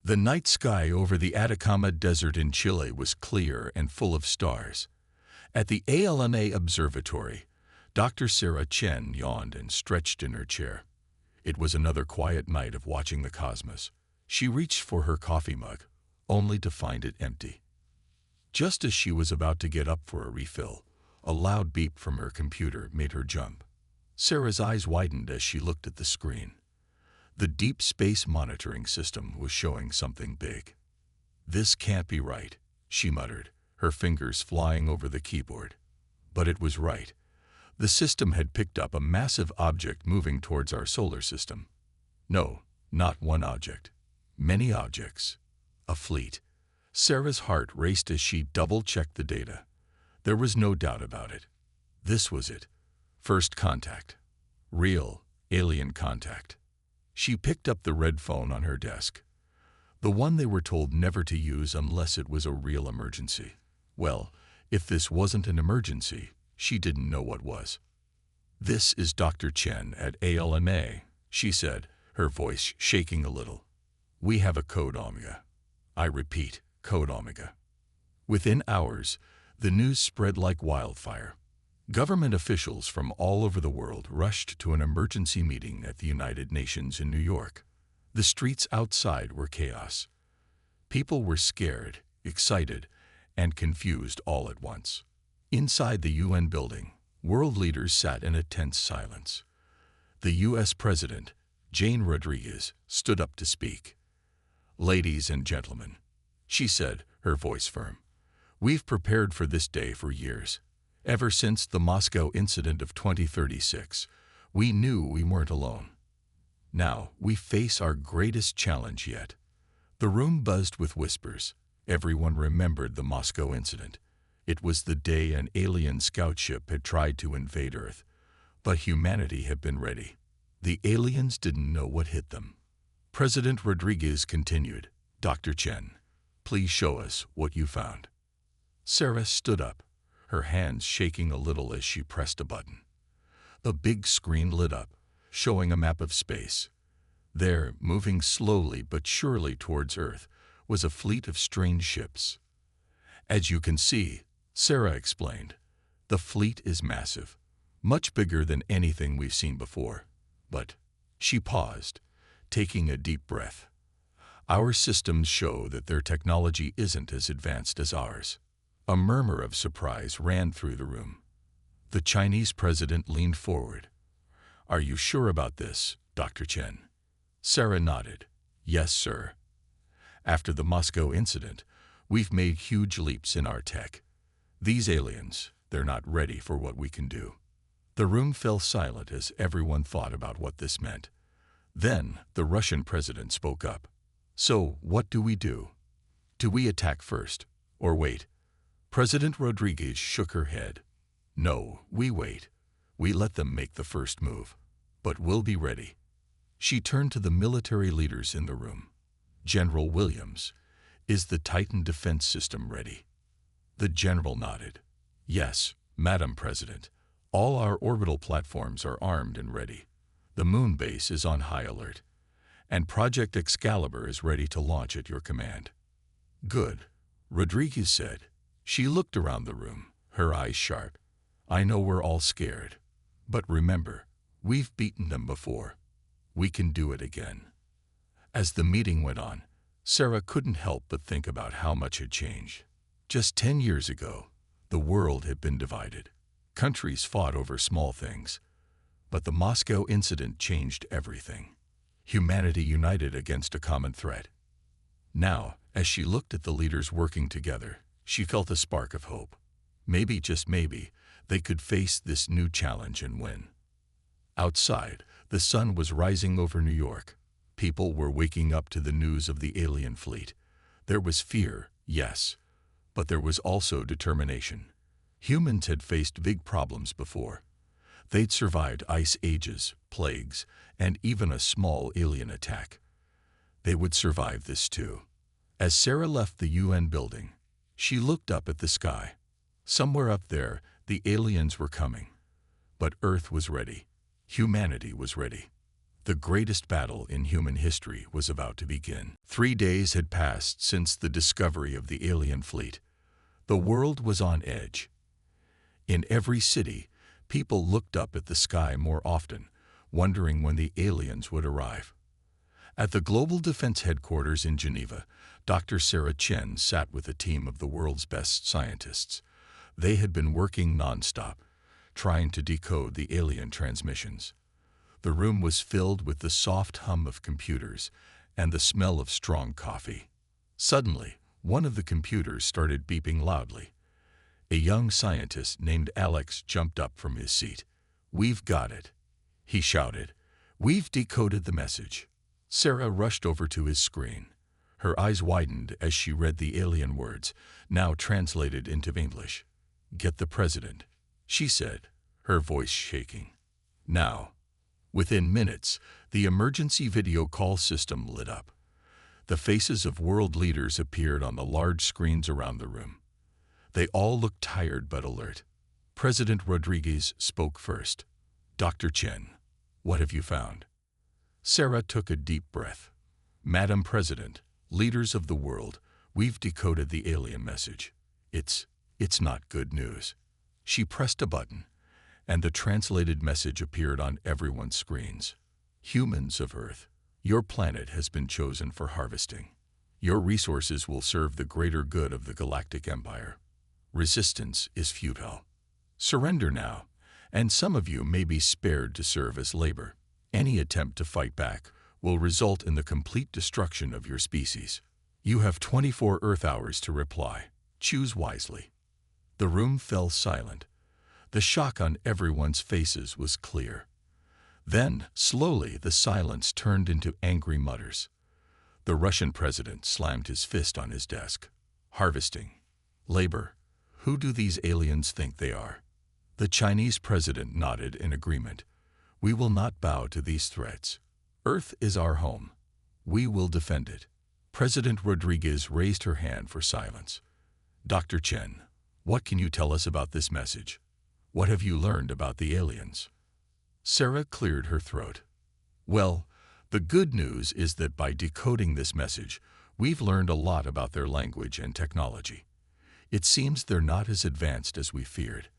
The night sky over the Atacama Desert in Chile was clear and full of stars. At the ALMA Observatory, Dr. Sarah Chen yawned and stretched in her chair. It was another quiet night of watching the cosmos. She reached for her coffee mug, only to find it empty. Just as she was about to get up for a refill, a loud beep from her computer made her jump. Sarah's eyes widened as she looked at the screen. The Deep Space Monitoring System was showing something big. "This can't be right," she muttered, her fingers flying over the keyboard. But it was right. The system had picked up a massive object moving towards our solar system. No, not one object. Many objects. A fleet. Sarah's heart raced as she double-checked the data. There was no doubt about it. This was it. First contact. Real, alien contact. She picked up the red phone on her desk. The one they were told never to use unless it was a real emergency. Well, if this wasn't an emergency, she didn't know what was. "This is Dr. Chen at ALMA," she said, her voice shaking a little. "We have a code Omega. I repeat, code Omega." Within hours, the news spread like wildfire. Government officials from all over the world rushed to an emergency meeting at the United Nations in New York. The streets outside were chaos. People were scared, excited, and confused all at once. Inside the UN building, world leaders sat in a tense silence. The U.S. President, Jane Rodriguez, stood up to speak. "Ladies and gentlemen," she said, her voice firm, "we've prepared for this day for years. Ever since the Moscow incident of 2036, we knew we weren't alone. Now we face our greatest challenge yet." The room buzzed with whispers. Everyone remembered the Moscow incident. It was the day an alien scout ship had tried to invade Earth, but humanity had been ready. The aliens didn't know what hit them. President Rodriguez continued, "Dr. Chen, please show us what you found." Sarah stood up, her hands shaking a little as she pressed a button. A big screen lit up, showing a map of space. There, moving slowly but surely towards Earth, was a fleet of strange ships. "As you can see," Sarah explained, "the fleet is massive, much bigger than anything we've seen before. But," she paused, taking a deep breath, "our systems show that their technology isn't as advanced as ours." A murmur of surprise ran through the room. The Chinese president leaned forward. "Are you sure about this, Dr. Chen?" Sarah nodded. "Yes, sir. After the Moscow incident, we've made huge leaps in our tech. These aliens, they're not ready for what we can do." The room fell silent as everyone thought about what this meant. Then the Russian president spoke up. "So what do we do? Do we attack first, or wait?" President Rodriguez shook her head. "No, we wait. We let them make the first move. But we'll be ready." She turned to the military leaders in the room. "General Williams, is the Titan defense system ready?" The general nodded. "Yes, Madam President. All our orbital platforms are armed and ready. The moon base is on high alert. And Project Excalibur is ready to launch at your command." "Good," Rodriguez said. She looked around the room, her eyes sharp. "I know we're all scared. But remember, we've beaten them before. We can do it again." As the meeting went on, Sarah couldn't help but think about how much had changed. Just 10 years ago, the world had been divided. Countries fought over small things. But the Moscow incident changed everything. Humanity united against a common threat. Now, as she looked at the leaders working together, she felt a spark of hope. Maybe, just maybe, they could face this new challenge and win. Outside, the sun was rising over New York. People were waking up to the news of the alien fleet. There was fear, yes, but there was also determination. Humans had faced big problems before. They'd survived ice ages, plagues, and even a small alien attack. They would survive this too. As Sarah left the UN building, she looked up at the sky. Somewhere up there, the aliens were coming. But Earth was ready. Humanity was ready. The greatest battle in human history was about to begin. 3 days had passed since the discovery of the alien fleet. The world was on edge. In every city, people looked up at the sky more often, wondering when the aliens would arrive. At the Global Defense Headquarters in Geneva, Dr. Sarah Chen sat with a team of the world's best scientists. They had been working nonstop, trying to decode the alien transmissions. The room was filled with the soft hum of computers and the smell of strong coffee. Suddenly, one of the computers started beeping loudly. A young scientist named Alex jumped up from his seat. "We've got it," he shouted. "We've decoded the message." Sarah rushed over to his screen. Her eyes widened as she read the alien words, now translated into English. "Get the president," she said, her voice shaking. "Now." Within minutes, the emergency video call system lit up. The faces of world leaders appeared on the large screens around the room. They all looked tired but alert. President Rodriguez spoke first. "Dr. Chen, what have you found?" Sarah took a deep breath. "Madam President, leaders of the world, we've decoded the alien message. It's not good news." She pressed a button, and the translated message appeared on everyone's screens. "Humans of Earth, your planet has been chosen for harvesting. Your resources will serve the greater good of the galactic empire. Resistance is futile. Surrender now, and some of you may be spared to serve as labor. Any attempt to fight back will result in the complete destruction of your species. You have 24 Earth hours to reply. Choose wisely." The room fell silent. The shock on everyone's faces was clear. Then, slowly, the silence turned into angry mutters. The Russian president slammed his fist on his desk. "Harvesting. Labor. Who do these aliens think they are?" The Chinese president nodded in agreement. "We will not bow to these threats. Earth is our home. We will defend it." President Rodriguez raised her hand for silence. "Dr. Chen, what can you tell us about this message? What have you learned about the aliens?" Sarah cleared her throat. "Well, the good news is that by decoding this message, we've learned a lot about their language and technology. It seems they're not as advanced as we feared.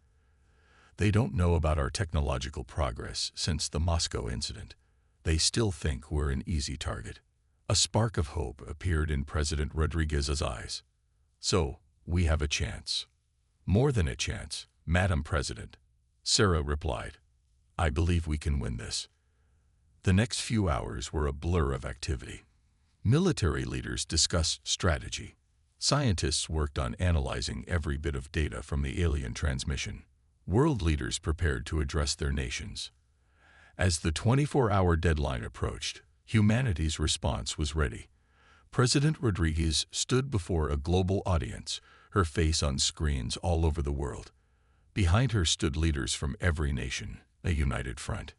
They don't know about our technological progress since the Moscow incident. They still think we're an easy target." A spark of hope appeared in President Rodriguez's eyes. "So, we have a chance." "More than a chance, Madam President," Sarah replied. "I believe we can win this." The next few hours were a blur of activity. Military leaders discussed strategy. Scientists worked on analyzing every bit of data from the alien transmission. World leaders prepared to address their nations. As the 24-hour deadline approached, humanity's response was ready. President Rodriguez stood before a global audience, her face on screens all over the world. Behind her stood leaders from every nation, a united front.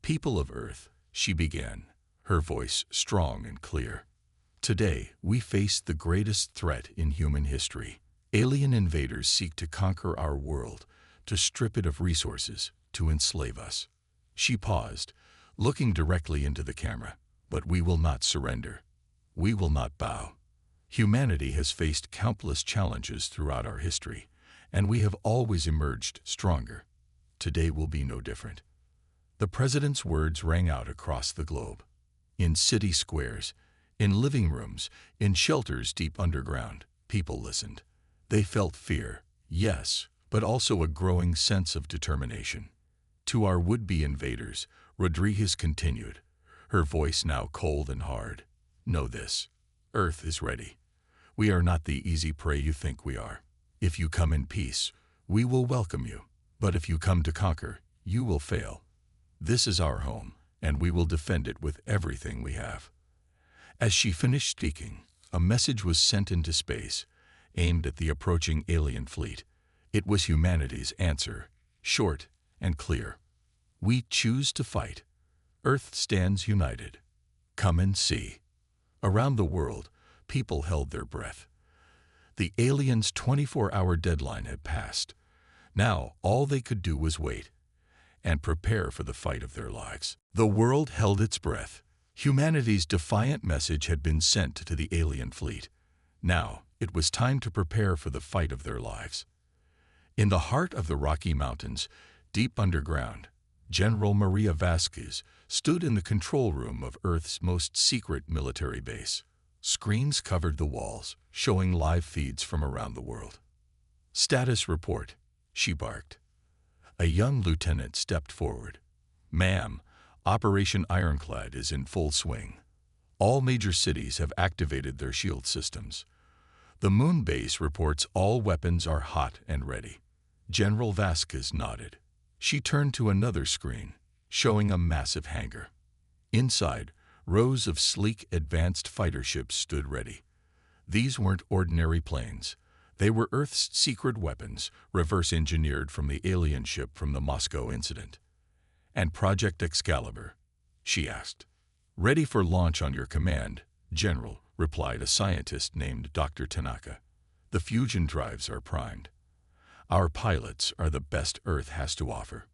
"People of Earth," she began, her voice strong and clear. "Today, we face the greatest threat in human history. Alien invaders seek to conquer our world, to strip it of resources, to enslave us." She paused, looking directly into the camera. "But we will not surrender. We will not bow. Humanity has faced countless challenges throughout our history, and we have always emerged stronger. Today will be no different." The president's words rang out across the globe. In city squares, in living rooms, in shelters deep underground, people listened. They felt fear, yes, but also a growing sense of determination. To our would-be invaders, Rodriguez continued, her voice now cold and hard. "Know this. Earth is ready. We are not the easy prey you think we are. If you come in peace, we will welcome you. But if you come to conquer, you will fail. This is our home, and we will defend it with everything we have." As she finished speaking, a message was sent into space, aimed at the approaching alien fleet. It was humanity's answer, short and clear. "We choose to fight. Earth stands united. Come and see." Around the world, people held their breath. The aliens' 24-hour deadline had passed. Now, all they could do was wait. and prepare for the fight of their lives. The world held its breath. Humanity's defiant message had been sent to the alien fleet. Now, it was time to prepare for the fight of their lives. In the heart of the Rocky Mountains, deep underground, General Maria Vasquez stood in the control room of Earth's most secret military base. Screens covered the walls, showing live feeds from around the world. "Status report," she barked. A young lieutenant stepped forward. "Ma'am, Operation Ironclad is in full swing. All major cities have activated their shield systems. The moon base reports all weapons are hot and ready." General Vasquez nodded. She turned to another screen, showing a massive hangar. Inside, rows of sleek advanced fighter ships stood ready. These weren't ordinary planes. They were Earth's secret weapons, reverse-engineered from the alien ship from the Moscow incident. "And Project Excalibur?" she asked. "Ready for launch on your command, General," replied a scientist named Dr. Tanaka. "The fusion drives are primed. Our pilots are the best Earth has to offer."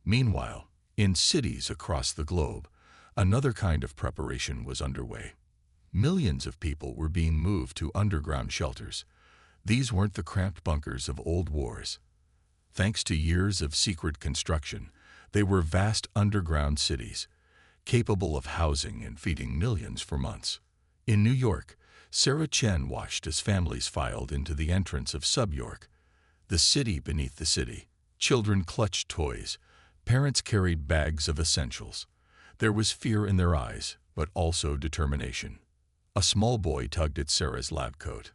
Meanwhile, in cities across the globe, another kind of preparation was underway. Millions of people were being moved to underground shelters. These weren't the cramped bunkers of old wars. Thanks to years of secret construction, they were vast underground cities, capable of housing and feeding millions for months. In New York, Sarah Chen watched as families filed into the entrance of Sub-York, the city beneath the city. Children clutched toys. Parents carried bags of essentials. There was fear in their eyes, but also determination. A small boy tugged at Sarah's lab coat.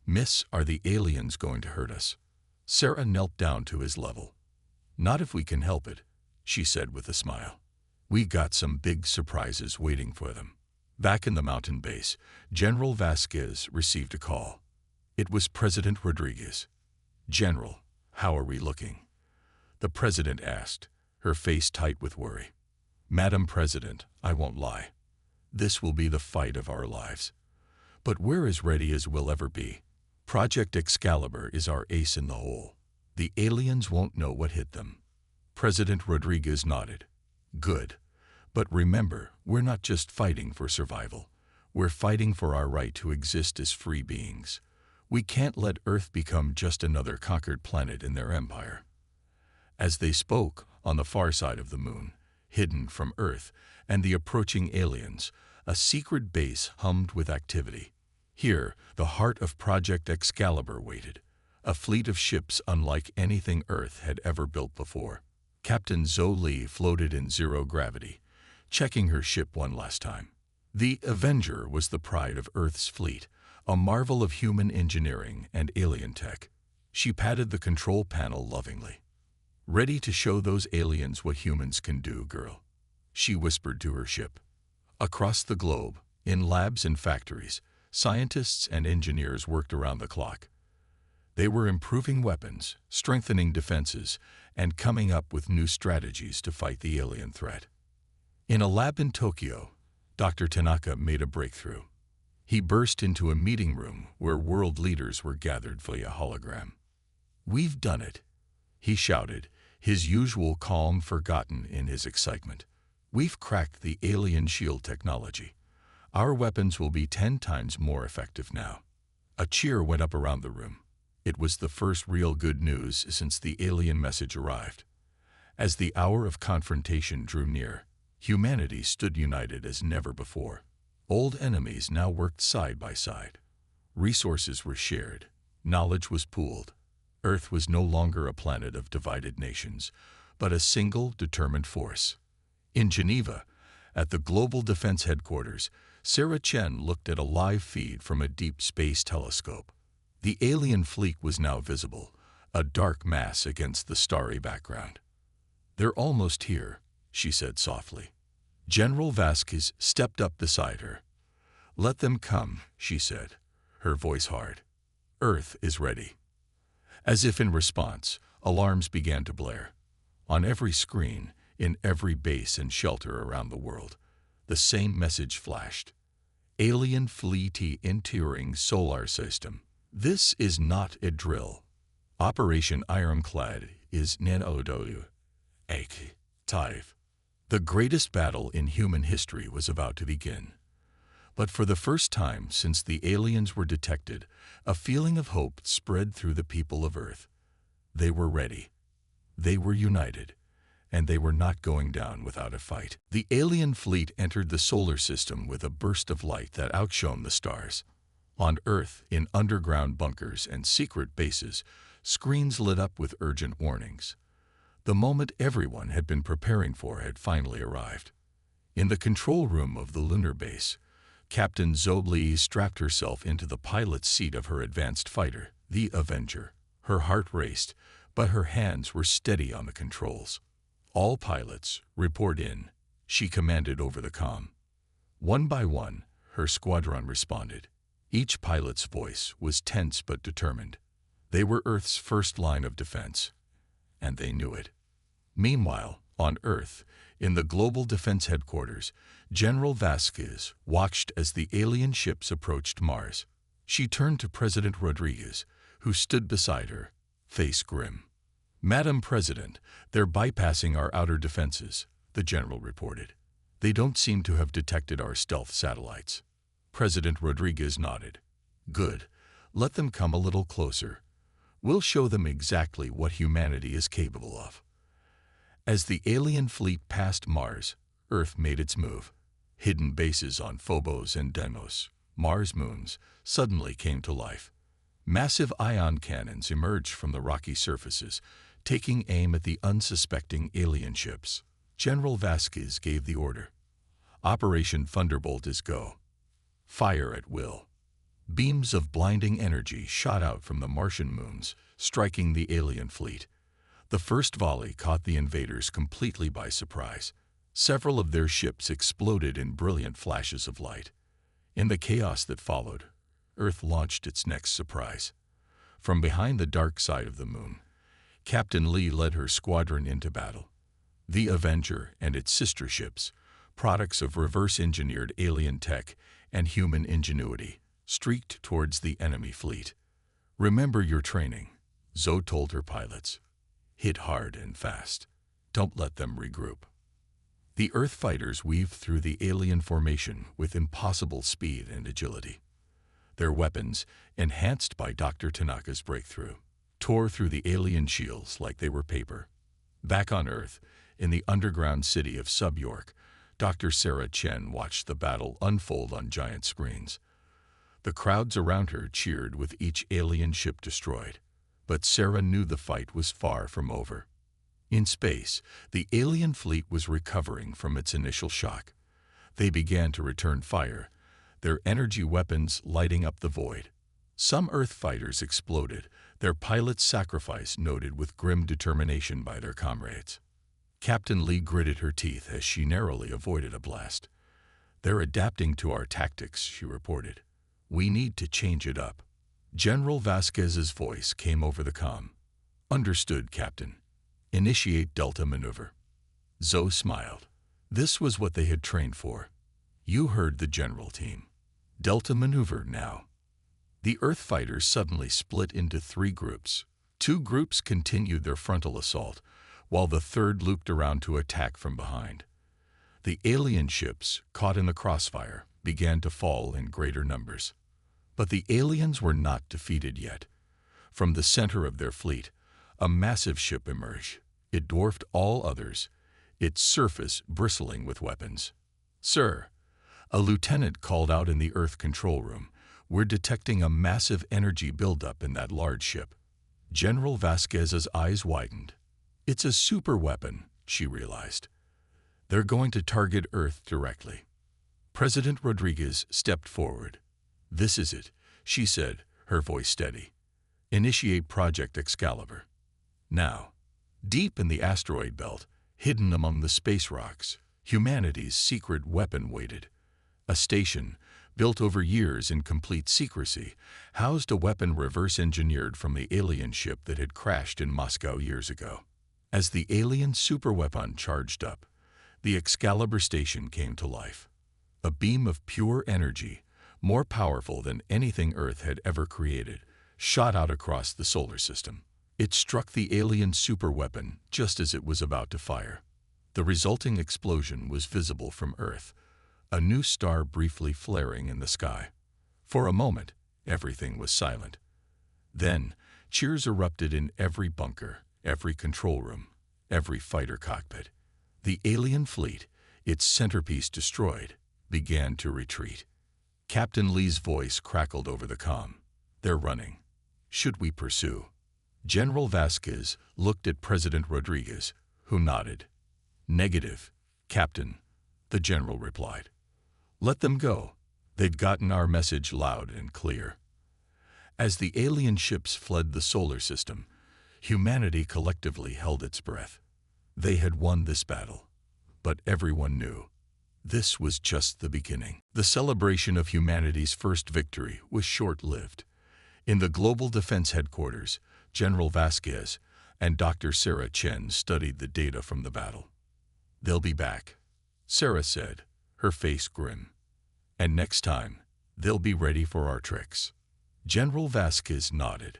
"Miss, are the aliens going to hurt us?" Sarah knelt down to his level. "Not if we can help it," she said with a smile. "We got some big surprises waiting for them." Back in the mountain base, General Vasquez received a call. It was President Rodriguez. "General, how are we looking?" The president asked, her face tight with worry. "Madam President, I won't lie. This will be the fight of our lives. But we're as ready as we'll ever be. Project Excalibur is our ace in the hole. The aliens won't know what hit them." President Rodriguez nodded. "Good. But remember, we're not just fighting for survival. We're fighting for our right to exist as free beings. We can't let Earth become just another conquered planet in their empire." As they spoke, on the far side of the moon, hidden from Earth and the approaching aliens, a secret base hummed with activity. Here, the heart of Project Excalibur waited, a fleet of ships unlike anything Earth had ever built before. Captain Zhou Li floated in zero gravity, checking her ship one last time. The Avenger was the pride of Earth's fleet, a marvel of human engineering and alien tech. She patted the control panel lovingly. "Ready to show those aliens what humans can do, girl," she whispered to her ship. Across the globe, in labs and factories, scientists and engineers worked around the clock. They were improving weapons, strengthening defenses, and coming up with new strategies to fight the alien threat. In a lab in Tokyo, Dr. Tanaka made a breakthrough. He burst into a meeting room where world leaders were gathered via hologram. "We've done it," he shouted, his usual calm forgotten in his excitement. "We've cracked the alien shield technology. Our weapons will be 10 times more effective now." A cheer went up around the room. It was the first real good news since the alien message arrived. As the hour of confrontation drew near, humanity stood united as never before. Old enemies now worked side by side. Resources were shared. Knowledge was pooled. Earth was no longer a planet of divided nations, but a single, determined force. In Geneva, at the Global Defense Headquarters, Sarah Chen looked at a live feed from a deep space telescope. The alien fleet was now visible, a dark mass against the starry background. "They're almost here," she said softly. General Vasquez stepped up beside her. "Let them come," she said, her voice hard. "Earth is ready." As if in response, alarms began to blare. On every screen, in every base and shelter around the world, the same message flashed. "Alien fleet entering solar system. This is not a drill. Operation Ironclad is nanodoyu. Ake." Tive. The greatest battle in human history was about to begin. But for the first time since the aliens were detected, a feeling of hope spread through the people of Earth. They were ready. They were united. And they were not going down without a fight. The alien fleet entered the solar system with a burst of light that outshone the stars. On Earth, in underground bunkers and secret bases, screens lit up with urgent warnings. The moment everyone had been preparing for had finally arrived. In the control room of the lunar base, Captain Zobli strapped herself into the pilot's seat of her advanced fighter, the Avenger. Her heart raced, but her hands were steady on the controls. All pilots, report in, she commanded over the comm. One by one, her squadron responded. Each pilot's voice was tense but determined. They were Earth's first line of defense, and they knew it. Meanwhile, on Earth, in the Global Defense Headquarters, General Vasquez watched as the alien ships approached Mars. She turned to President Rodriguez, who stood beside her, face grim. "Madam President, they're bypassing our outer defenses," the general reported. "They don't seem to have detected our stealth satellites." President Rodriguez nodded. "Good. Let them come a little closer. We'll show them exactly what humanity is capable of." As the alien fleet passed Mars, Earth made its move. Hidden bases on Phobos and Deimos, Mars moons, suddenly came to life. Massive ion cannons emerged from the rocky surfaces, taking aim at the unsuspecting alien ships. General Vasquez gave the order. "Operation Thunderbolt is go. Fire at will." Beams of blinding energy shot out from the Martian moons, striking the alien fleet. The first volley caught the invaders completely by surprise. Several of their ships exploded in brilliant flashes of light. In the chaos that followed, Earth launched its next surprise. From behind the dark side of the moon, Captain Lee led her squadron into battle. The Avenger and its sister ships, products of reverse-engineered alien tech and human ingenuity, streaked towards the enemy fleet. "Remember your training," Zoe told her pilots. "Hit hard and fast. Don't let them regroup." The Earth fighters weaved through the alien formation with impossible speed and agility. Their weapons, enhanced by Dr. Tanaka's breakthrough, tore through the alien shields like they were paper. Back on Earth, in the underground city of Sub-York, Dr. Sarah Chen watched the battle unfold on giant screens. The crowds around her cheered with each alien ship destroyed. But Sarah knew the fight was far from over. In space, the alien fleet was recovering from its initial shock. They began to return fire, their energy weapons lighting up the void. Some Earth fighters exploded, their pilots' sacrifice noted with grim determination by their comrades. Captain Lee gritted her teeth as she narrowly avoided a blast. "They're adapting to our tactics," she reported. "We need to change it up." General Vasquez's voice came over the comm. "Understood, Captain. Initiate Delta maneuver." Zoe smiled. This was what they had trained for. "You heard the general team. Delta maneuver now." The Earth fighters suddenly split into 3 groups. 2 groups continued their frontal assault, while the third looped around to attack from behind. The alien ships, caught in the crossfire, began to fall in greater numbers. But the aliens were not defeated yet. From the center of their fleet, a massive ship emerged. It dwarfed all others, its surface bristling with weapons. "Sir," a lieutenant called out in the Earth control room, "we're detecting a massive energy buildup in that large ship." General Vasquez's eyes widened. "It's a super weapon," she realized. "They're going to target Earth directly." President Rodriguez stepped forward. "This is it," she said, her voice steady. "Initiate Project Excalibur. Now." Deep in the asteroid belt, hidden among the space rocks, humanity's secret weapon waited. A station, built over years in complete secrecy, housed a weapon reverse-engineered from the alien ship that had crashed in Moscow years ago. As the alien superweapon charged up, the Excalibur station came to life. A beam of pure energy, more powerful than anything Earth had ever created, shot out across the solar system. It struck the alien superweapon just as it was about to fire. The resulting explosion was visible from Earth, a new star briefly flaring in the sky. For a moment, everything was silent. Then, cheers erupted in every bunker, every control room, every fighter cockpit. The alien fleet, its centerpiece destroyed, began to retreat. Captain Lee's voice crackled over the comm. "They're running. Should we pursue?" General Vasquez looked at President Rodriguez, who nodded. "Negative, Captain," the general replied. "Let them go. They've gotten our message loud and clear." As the alien ships fled the solar system, humanity collectively held its breath. They had won this battle, but everyone knew this was just the beginning. The celebration of humanity's first victory was short-lived. In the Global Defense Headquarters, General Vasquez and Dr. Sarah Chen studied the data from the battle. "They'll be back," Sarah said, her face grim. "And next time, they'll be ready for our tricks." General Vasquez nodded.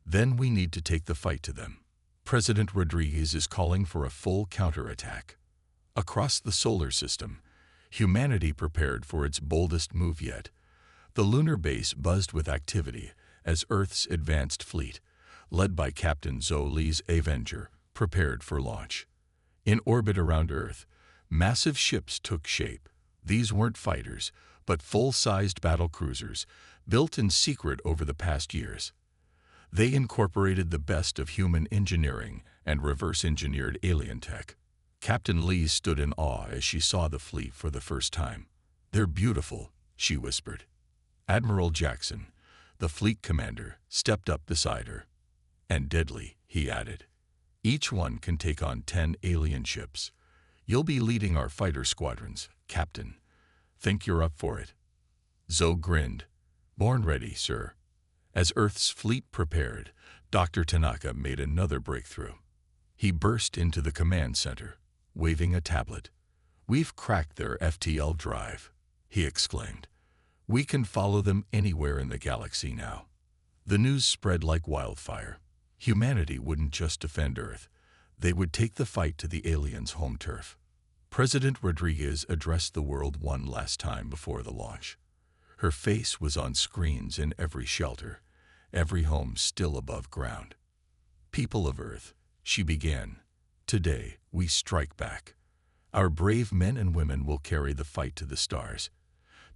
"Then we need to take the fight to them. President Rodriguez is calling for a full counterattack." Across the solar system, humanity prepared for its boldest move yet. The lunar base buzzed with activity as Earth's advanced fleet, led by Captain Zhou Li's Avenger, prepared for launch. In orbit around Earth, massive ships took shape. These weren't fighters, but full-sized battle cruisers, built in secret over the past years. They incorporated the best of human engineering and reverse-engineered alien tech. Captain Lee stood in awe as she saw the fleet for the first time. "They're beautiful," she whispered. Admiral Jackson, the fleet commander, stepped up beside her. "And deadly," he added. "Each one can take on 10 alien ships. You'll be leading our fighter squadrons, Captain. Think you're up for it?" Zoe grinned. "Born ready, sir." As Earth's fleet prepared, Dr. Tanaka made another breakthrough. He burst into the command center, waving a tablet. "We've cracked their FTL drive," he exclaimed. "We can follow them anywhere in the galaxy now." The news spread like wildfire. Humanity wouldn't just defend Earth. They would take the fight to the aliens' home turf. President Rodriguez addressed the world one last time before the launch. Her face was on screens in every shelter, every home still above ground. "People of Earth," she began, "today we strike back. Our brave men and women will carry the fight to the stars,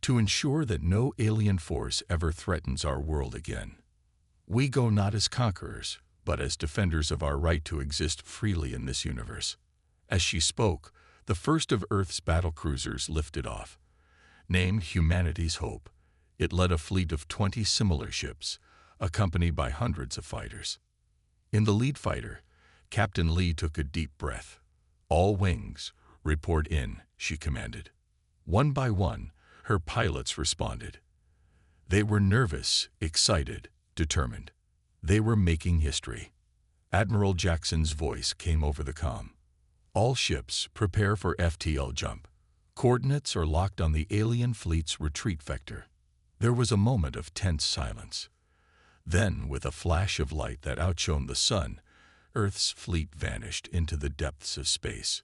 to ensure that no alien force ever threatens our world again. We go not as conquerors, but as defenders of our right to exist freely in this universe." As she spoke, the first of Earth's battle cruisers lifted off. Named Humanity's Hope, it led a fleet of 20 similar ships, accompanied by hundreds of fighters. In the lead fighter, Captain Lee took a deep breath. "All wings, report in," she commanded. One by one, her pilots responded. They were nervous, excited, determined. They were making history. Admiral Jackson's voice came over the comm. "All ships, prepare for FTL jump. Coordinates are locked on the alien fleet's retreat vector." There was a moment of tense silence. Then, with a flash of light that outshone the sun, Earth's fleet vanished into the depths of space.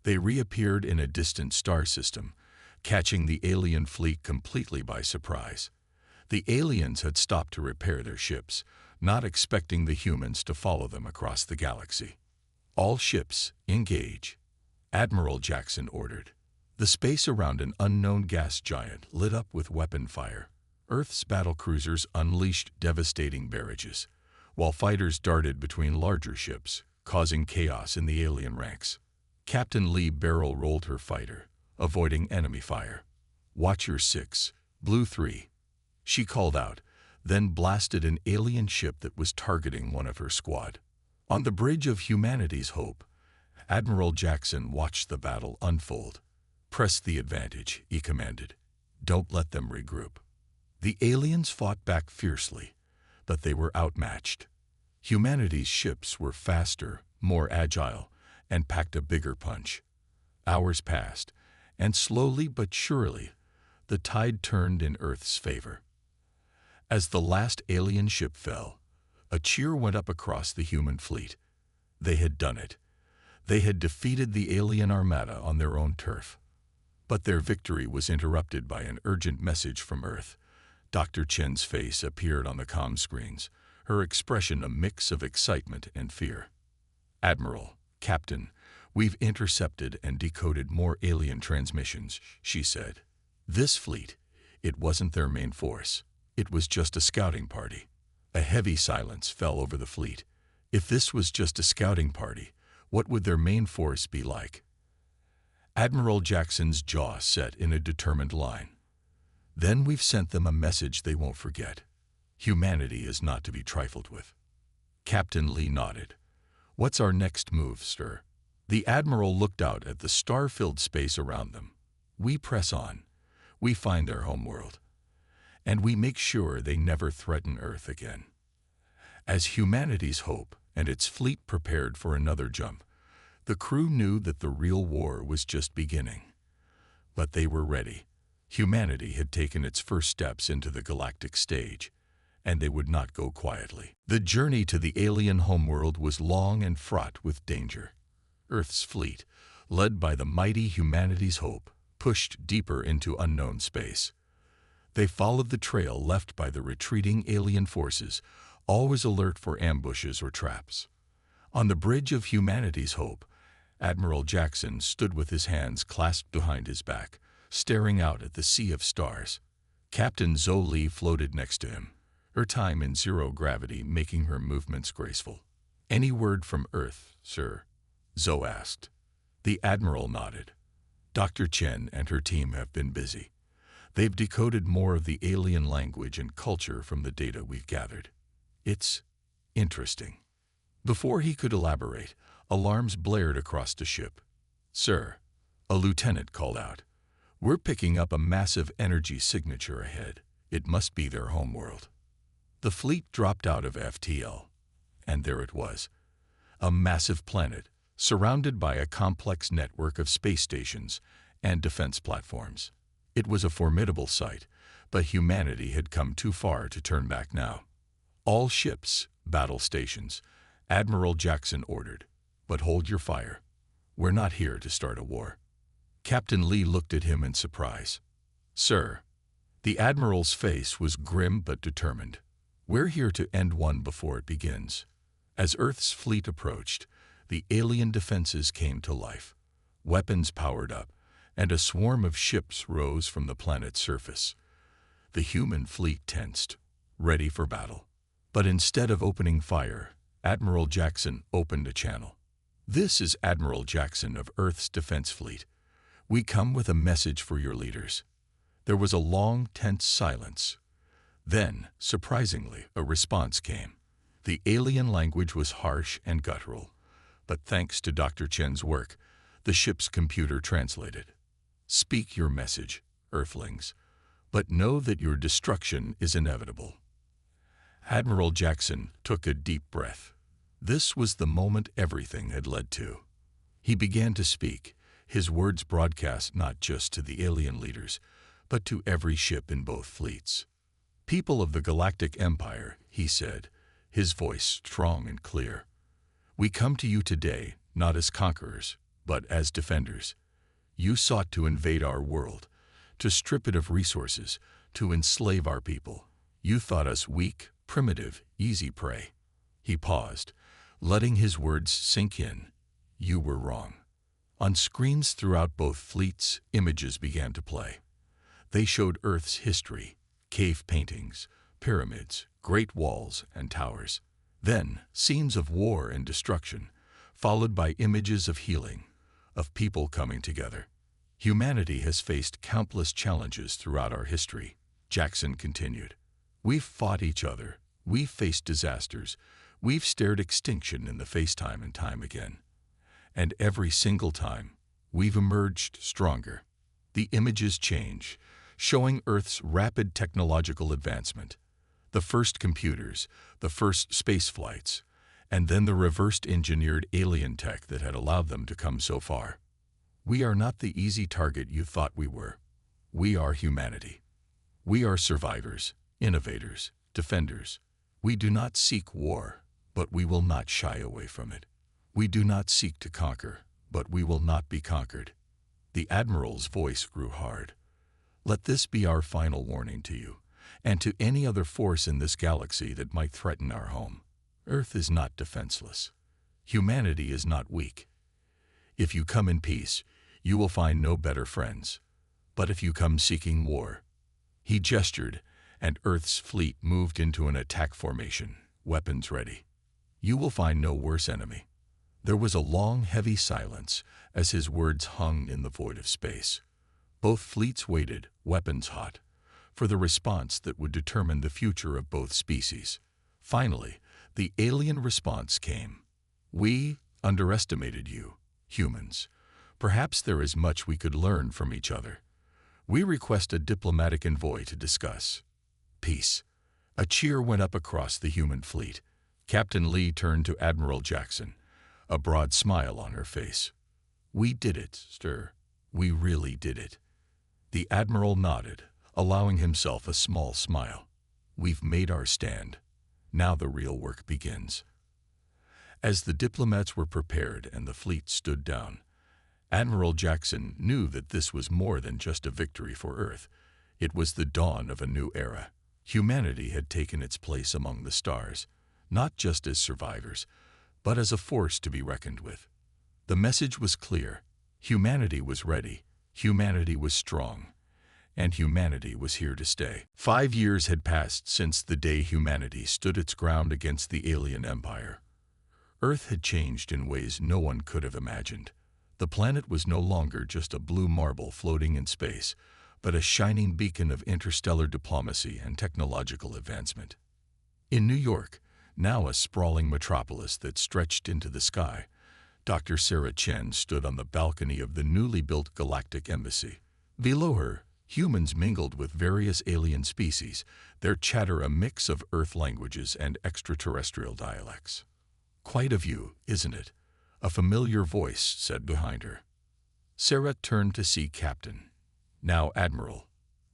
They reappeared in a distant star system, catching the alien fleet completely by surprise. The aliens had stopped to repair their ships, not expecting the humans to follow them across the galaxy. "All ships, engage," Admiral Jackson ordered. The space around an unknown gas giant lit up with weapon fire. Earth's battle cruisers unleashed devastating barrages, while fighters darted between larger ships, causing chaos in the alien ranks. Captain Lee barrel rolled her fighter, avoiding enemy fire. "Watch your 6, Blue 3. She called out, then blasted an alien ship that was targeting one of her squad. On the bridge of Humanity's Hope, Admiral Jackson watched the battle unfold. "Press the advantage," he commanded. "Don't let them regroup." The aliens fought back fiercely, but they were outmatched. Humanity's ships were faster, more agile, and packed a bigger punch. Hours passed, and slowly but surely, the tide turned in Earth's favor. As the last alien ship fell, a cheer went up across the human fleet. They had done it. They had defeated the alien armada on their own turf. But their victory was interrupted by an urgent message from Earth. Dr. Chen's face appeared on the comm screens, her expression a mix of excitement and fear. "Admiral, Captain, we've intercepted and decoded more alien transmissions," she said. "This fleet, it wasn't their main force. It was just a scouting party." A heavy silence fell over the fleet. If this was just a scouting party, what would their main force be like? Admiral Jackson's jaw set in a determined line. "Then we've sent them a message they won't forget. Humanity is not to be trifled with." Captain Lee nodded. "What's our next move, sir?" The Admiral looked out at the star-filled space around them. "We press on. We find their homeworld. And we make sure they never threaten Earth again." As humanity's hope and its fleet prepared for another jump, the crew knew that the real war was just beginning. But they were ready. Humanity had taken its first steps into the galactic stage, and they would not go quietly. The journey to the alien homeworld was long and fraught with danger. Earth's fleet, led by the mighty humanity's hope, pushed deeper into unknown space. They followed the trail left by the retreating alien forces, always alert for ambushes or traps. On the bridge of humanity's hope, Admiral Jackson stood with his hands clasped behind his back, staring out at the sea of stars. Captain Zhou Li floated next to him, her time in zero gravity making her movements graceful. "Any word from Earth, sir?" Zhou asked. The Admiral nodded. "Dr. Chen and her team have been busy. They've decoded more of the alien language and culture from the data we've gathered. It's interesting." Before he could elaborate, alarms blared across the ship. "Sir," a lieutenant called out, "we're picking up a massive energy signature ahead. It must be their homeworld." The fleet dropped out of FTL, and there it was, a massive planet surrounded by a complex network of space stations and defense platforms. It was a formidable sight, but humanity had come too far to turn back now. "All ships, battle stations," Admiral Jackson ordered, "but hold your fire. We're not here to start a war." Captain Lee looked at him in surprise. "Sir." The Admiral's face was grim but determined. "We're here to end one before it begins." As Earth's fleet approached, the alien defenses came to life. Weapons powered up, and a swarm of ships rose from the planet's surface. The human fleet tensed, ready for battle. But instead of opening fire, Admiral Jackson opened a channel. "This is Admiral Jackson of Earth's Defense Fleet. We come with a message for your leaders." There was a long, tense silence. Then, surprisingly, a response came. The alien language was harsh and guttural, but thanks to Dr. Chen's work, the ship's computer translated. "Speak your message, Earthlings, but know that your destruction is inevitable." Admiral Jackson took a deep breath. This was the moment everything had led to. He began to speak, his words broadcast not just to the alien leaders, but to every ship in both fleets. "People of the Galactic Empire," he said, his voice strong and clear, "we come to you today not as conquerors, but as defenders. You sought to invade our world, to strip it of resources, to enslave our people. You thought us weak, primitive, easy prey." He paused, letting his words sink in. "You were wrong." On screens throughout both fleets, images began to play. They showed Earth's history, cave paintings, pyramids, great walls, and towers. Then, scenes of war and destruction, followed by images of healing, of people coming together. "Humanity has faced countless challenges throughout our history," Jackson continued. "We've fought each other, we've faced disasters, we've stared extinction in the face time and time again. And every single time, we've emerged stronger." The images change, showing Earth's rapid technological advancement. The first computers, the first space flights, and then the reversed engineered alien tech that had allowed them to come so far. "We are not the easy target you thought we were. We are humanity. We are survivors, innovators, defenders. We do not seek war, but we will not shy away from it. We do not seek to conquer, but we will not be conquered. The Admiral's voice grew hard. Let this be our final warning to you, and to any other force in this galaxy that might threaten our home. Earth is not defenseless. Humanity is not weak. If you come in peace, you will find no better friends. But if you come seeking war— He gestured, and Earth's fleet moved into an attack formation, weapons ready. You will find no worse enemy. There was a long, heavy silence as his words hung in the void of space. Both fleets waited, weapons hot, for the response that would determine the future of both species. Finally, the alien response came. We underestimated you, humans. Perhaps there is much we could learn from each other. We request a diplomatic envoy to discuss. Peace. A cheer went up across the human fleet. Captain Lee turned to Admiral Jackson, a broad smile on her face. We did it, sir. We really did it. The Admiral nodded, allowing himself a small smile. We've made our stand. Now the real work begins. As the diplomats were prepared and the fleet stood down, Admiral Jackson knew that this was more than just a victory for Earth. It was the dawn of a new era. Humanity had taken its place among the stars, not just as survivors, but as a force to be reckoned with. The message was clear. Humanity was ready, humanity was strong, and humanity was here to stay. 5 years had passed since the day humanity stood its ground against the alien empire. Earth had changed in ways no one could have imagined. The planet was no longer just a blue marble floating in space, but a shining beacon of interstellar diplomacy and technological advancement. In New York, now a sprawling metropolis that stretched into the sky, Dr. Sarah Chen stood on the balcony of the newly built Galactic Embassy. Below her, humans mingled with various alien species, their chatter a mix of Earth languages and extraterrestrial dialects. Quite a view, isn't it? A familiar voice said behind her. Sarah turned to see Captain, now Admiral,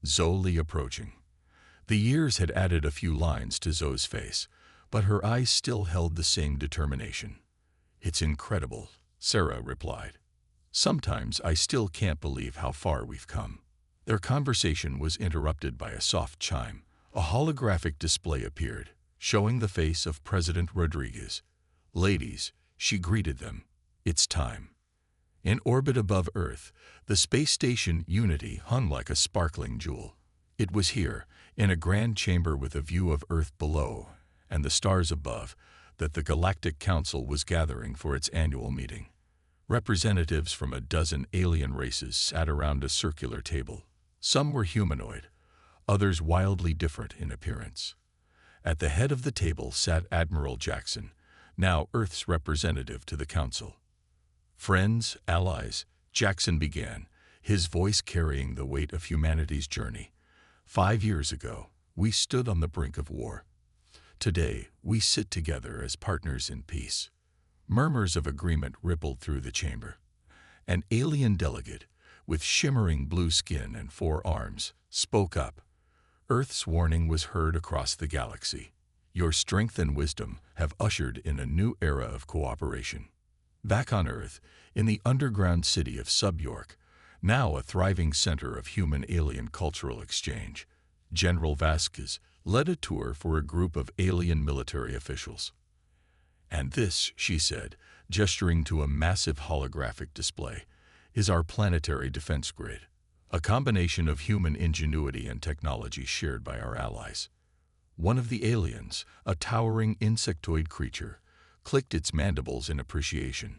Zhou Li approaching. The years had added a few lines to Zhou's face, but her eyes still held the same determination. It's incredible, Sarah replied. Sometimes I still can't believe how far we've come. Their conversation was interrupted by a soft chime. A holographic display appeared, showing the face of President Rodriguez. Ladies, she greeted them. It's time. In orbit above Earth, the space station Unity hung like a sparkling jewel. It was here, in a grand chamber with a view of Earth below and the stars above, that the Galactic Council was gathering for its annual meeting. Representatives from a dozen alien races sat around a circular table. Some were humanoid, others wildly different in appearance. At the head of the table sat Admiral Jackson, now Earth's representative to the Council. Friends, allies, Jackson began, his voice carrying the weight of humanity's journey. 5 years ago, we stood on the brink of war. Today, we sit together as partners in peace. Murmurs of agreement rippled through the chamber. An alien delegate, with shimmering blue skin and 4 arms, spoke up. Earth's warning was heard across the galaxy. Your strength and wisdom have ushered in a new era of cooperation. Back on Earth, in the underground city of Sub-York, now a thriving center of human-alien cultural exchange, General Vasquez led a tour for a group of alien military officials. And this, she said, gesturing to a massive holographic display, is our planetary defense grid, a combination of human ingenuity and technology shared by our allies. One of the aliens, a towering insectoid creature, clicked its mandibles in appreciation.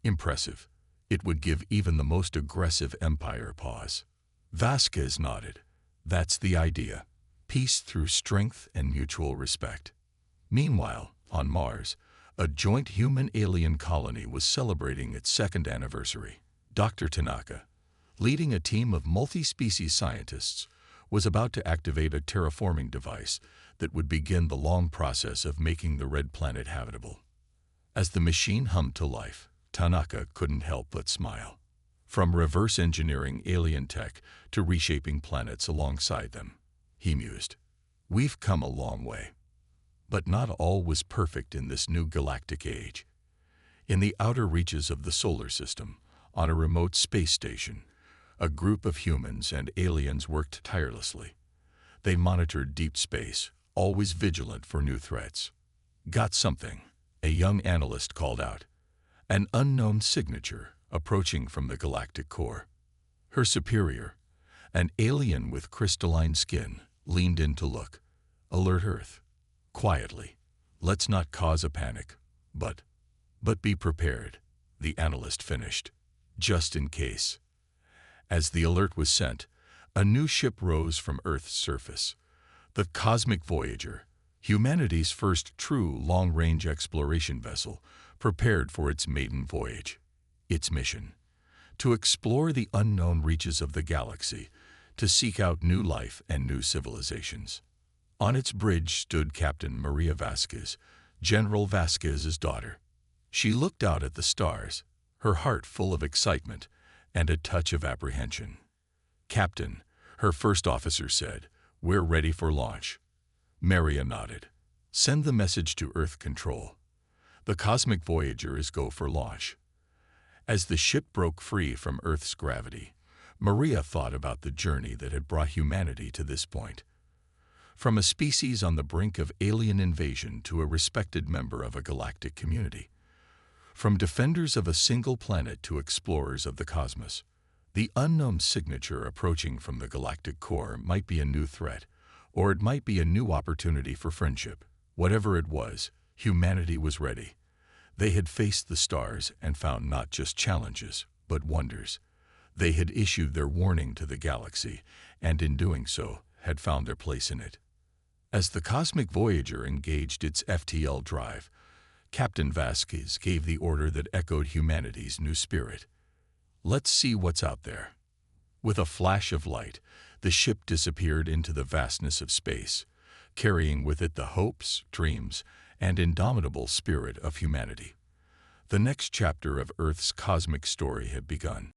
Impressive. It would give even the most aggressive empire pause. Vasquez nodded. That's the idea. Peace through strength and mutual respect. Meanwhile, on Mars, a joint human-alien colony was celebrating its 2nd anniversary. Dr. Tanaka, leading a team of multi-species scientists, was about to activate a terraforming device that would begin the long process of making the red planet habitable. As the machine hummed to life, Tanaka couldn't help but smile. From reverse engineering alien tech to reshaping planets alongside them, he mused. We've come a long way. But not all was perfect in this new galactic age. In the outer reaches of the solar system, on a remote space station, a group of humans and aliens worked tirelessly. They monitored deep space, always vigilant for new threats. "Got something," a young analyst called out. An unknown signature approaching from the galactic core. Her superior, an alien with crystalline skin, leaned in to look. "Alert Earth. Quietly. Let's not cause a panic. But be prepared," the analyst finished. "Just in case." As the alert was sent, a new ship rose from Earth's surface. The Cosmic Voyager, humanity's first true long-range exploration vessel, prepared for its maiden voyage. Its mission: to explore the unknown reaches of the galaxy, to seek out new life and new civilizations. On its bridge stood Captain Maria Vasquez, General Vasquez's daughter. She looked out at the stars, her heart full of excitement and a touch of apprehension. "Captain," her first officer said, "we're ready for launch." Maria nodded. "Send the message to Earth Control. The Cosmic Voyager is go for launch." As the ship broke free from Earth's gravity, Maria thought about the journey that had brought humanity to this point. From a species on the brink of alien invasion to a respected member of a galactic community. From defenders of a single planet to explorers of the cosmos. The unknown signature approaching from the galactic core might be a new threat, or it might be a new opportunity for friendship. Whatever it was, humanity was ready. They had faced the stars and found not just challenges, but wonders. They had issued their warning to the galaxy, and in doing so, had found their place in it. As the Cosmic Voyager engaged its FTL drive, Captain Vasquez gave the order that echoed humanity's new spirit. "Let's see what's out there." With a flash of light, the ship disappeared into the vastness of space, carrying with it the hopes, dreams, and indomitable spirit of humanity. The next chapter of Earth's cosmic story had begun.